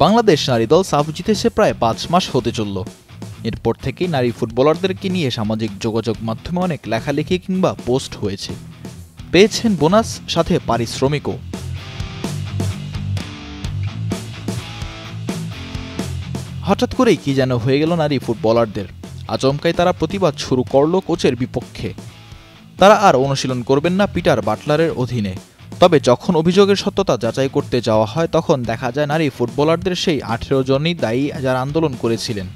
বাংলাদেশ নারী দল সাফ জিতেছে প্রায় ৫ মাস হতে চলল। এরপর থেকেই নারী ফুটবলারদেরকে নিয়ে সামাজিক যোগাযোগ মাধ্যমে অনেক লেখালেখি কিংবা পোস্ট হয়েছে। পেয়েছেন বোনাস, সাথে পারিশ্রমিকও। হঠাৎ করেই কি যেন হয়ে গেল নারী ফুটবলারদের। আচমকাই তারা প্রতিবাদ শুরু করল কোচের বিপক্ষে। তারা আর অনুশীলন করবেন না পিটার বাটলারের অধীনে। তবে যখন অভিযোগের সত্যতা যাচাই করতে যাওয়া হয়, তখন দেখা যায় নারী ফুটবলারদের সেই ১৮ জনই দায়ী যারা আন্দোলন করেছিলেন।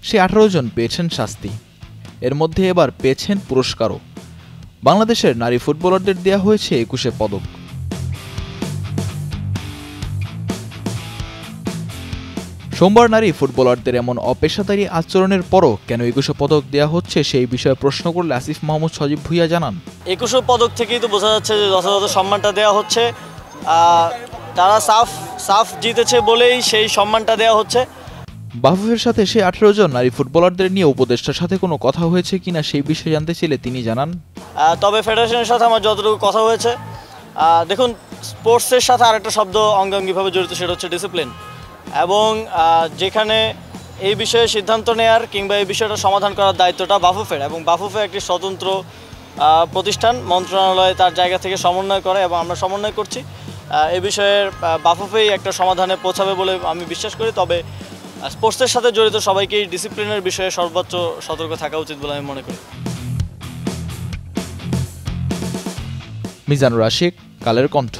সেই ১৮ জন পেয়েছেন শাস্তি, এর মধ্যে এবার পেয়েছেন পুরস্কারও। বাংলাদেশের নারী ফুটবলারদের দেয়া হয়েছে ২১ পদক। সোমবার নারী ফুটবলারদের এমন অপেশাদারী আচরণের পরও কেন ২১ পদক দেওয়া হচ্ছে সেই বিষয়ে প্রশ্ন করলে আসিফ মাহমুদ সজীব ভুঁইয়া জানান, ২১ পদক থেকেই তো বোঝা যাচ্ছে যে যথাযথ সম্মানটা দেওয়া হচ্ছে। তারা সাফ জিতেছে বলেই সেই সম্মানটা দেওয়া হচ্ছে। বাফুফের সাথে সেই ১৮ জন নারী ফুটবলারদের নিয়ে উপদেষ্টার সাথে কোনো কথা হয়েছে কিনা সেই বিষয়ে জানতে চাইলে তিনি জানান, তবে ফেডারেশনের সাথে আমার যতটুকু কথা হয়েছে, দেখুন, স্পোর্টসের সাথে আরেকটা শব্দ অঙ্গাঙ্গিভাবে জড়িত, সেটা হচ্ছে ডিসিপ্লিন। এবং যেখানে এই বিষয়ে সিদ্ধান্ত নেয়ার কিংবা এই বিষয়টা সমাধান করার দায়িত্বটা বাফুফের, এবং বাফুফে একটি স্বতন্ত্র প্রতিষ্ঠান, মন্ত্রণালয় তার জায়গা থেকে সমন্বয় করে এবং আমরা সমন্বয় করছি। এই বিষয়ের বাফুফেই একটা সমাধানে পৌঁছাবে বলে আমি বিশ্বাস করি। তবে স্পোর্টসের সাথে জড়িত সবাইকেই ডিসিপ্লিনের বিষয়ে সর্বোচ্চ সতর্ক থাকা উচিত বলে আমি মনে করি। মিজানুর আশিক, কালের কণ্ঠ।